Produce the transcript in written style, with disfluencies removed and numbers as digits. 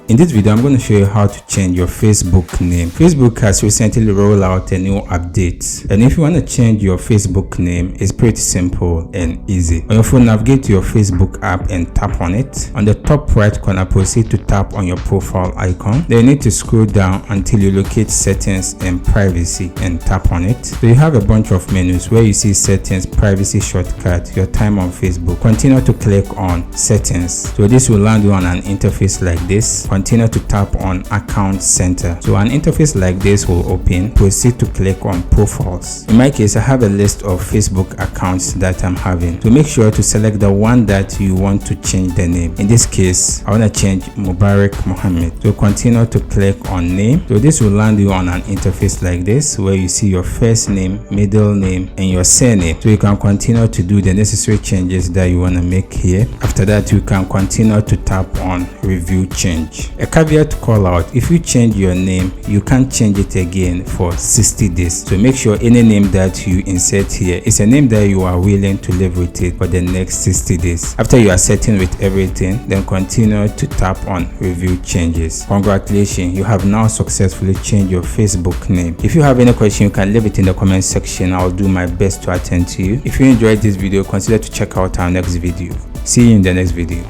In this video, I'm going to show you how to change your Facebook name. Facebook has recently rolled out a new update, and if you want to change your Facebook name, it's pretty simple and easy. On your phone, navigate to your Facebook app and tap on it. On the top right corner, proceed to tap on your profile icon. Then you need to scroll down until you locate settings and privacy and tap on it. So you have a bunch of menus where you see settings, privacy shortcut, your time on Facebook. Continue to click on settings. So this will land you on an interface like this. Continue to tap on account center. So an interface like this will open. Proceed to click on profiles. In my case, I have a list of Facebook accounts that I'm having. So make sure to select the one that you want to change the name. In this case, I want to change Mubarick Mohammed. So continue to click on name. So this will land you on an interface like this where you see your first name, middle name, and your surname. So you can continue to do the necessary changes that you want to make here. After that, you can continue to tap on review change. A caveat to call out: if you change your name, you can't change it again for 60 days. So make sure any name that you insert here is a name that you are willing to live with it for the next 60 days. After you are setting with everything, then continue to tap on review changes. Congratulations, you have now successfully changed your Facebook name. If you have any question, you can leave it in the comment section. I'll do my best to attend to you. If you enjoyed this video, consider to check out our next video. See you in the next video.